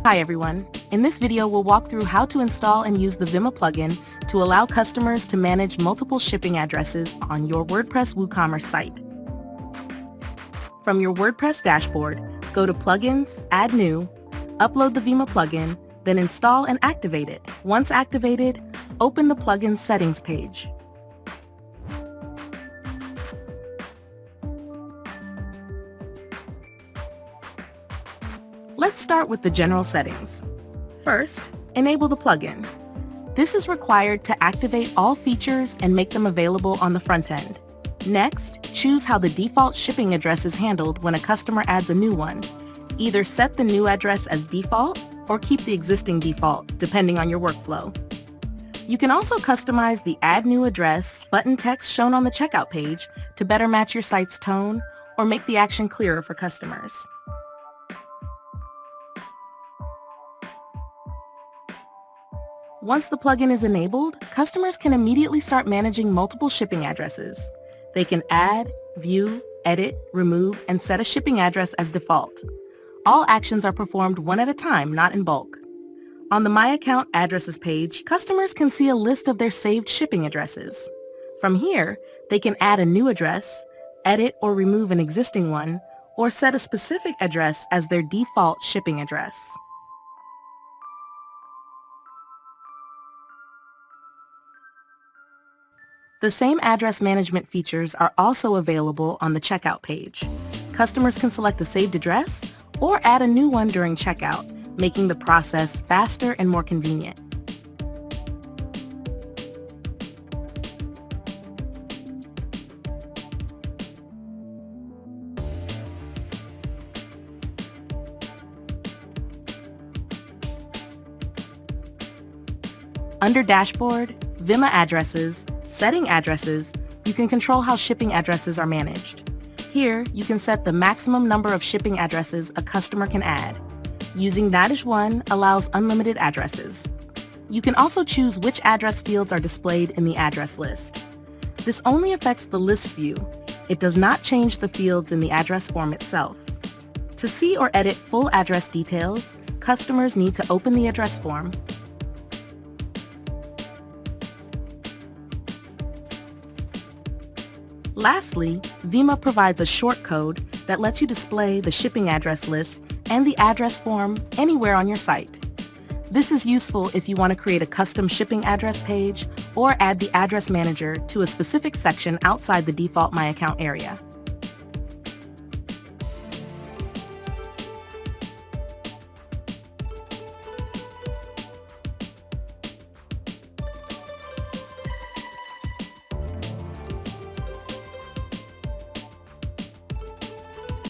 Hi everyone. In this video, we'll walk through how to install and use the VIMA plugin to allow customers to manage multiple shipping addresses on your WordPress WooCommerce site. From your WordPress dashboard, go to Plugins, Add New, upload the VIMA plugin, then install and activate it. Once activated, open the plugin settings page. Let's start with the general settings. First, enable the plugin. This is required to activate all features and make them available on the front end. Next, choose how the default shipping address is handled when a customer adds a new one. Either set the new address as default or keep the existing default, depending on your workflow. You can also customize the Add New Address button text shown on the checkout page to better match your site's tone or make the action clearer for customers. Once the plugin is enabled, customers can immediately start managing multiple shipping addresses. They can add, view, edit, remove, and set a shipping address as default. All actions are performed one at a time, not in bulk. On the My Account Addresses page, customers can see a list of their saved shipping addresses. From here, they can add a new address, edit or remove an existing one, or set a specific address as their default shipping address. The same address management features are also available on the checkout page. Customers can select a saved address or add a new one during checkout, making the process faster and more convenient. Under Dashboard, VIMA Addresses, Setting Addresses, you can control how shipping addresses are managed. Here, you can set the maximum number of shipping addresses a customer can add. Using -1 allows unlimited addresses. You can also choose which address fields are displayed in the address list. This only affects the list view. It does not change the fields in the address form itself. To see or edit full address details, customers need to open the address form. Lastly, VIMA provides a shortcode that lets you display the shipping address list and the address form anywhere on your site. This is useful if you want to create a custom shipping address page or add the address manager to a specific section outside the default My Account area.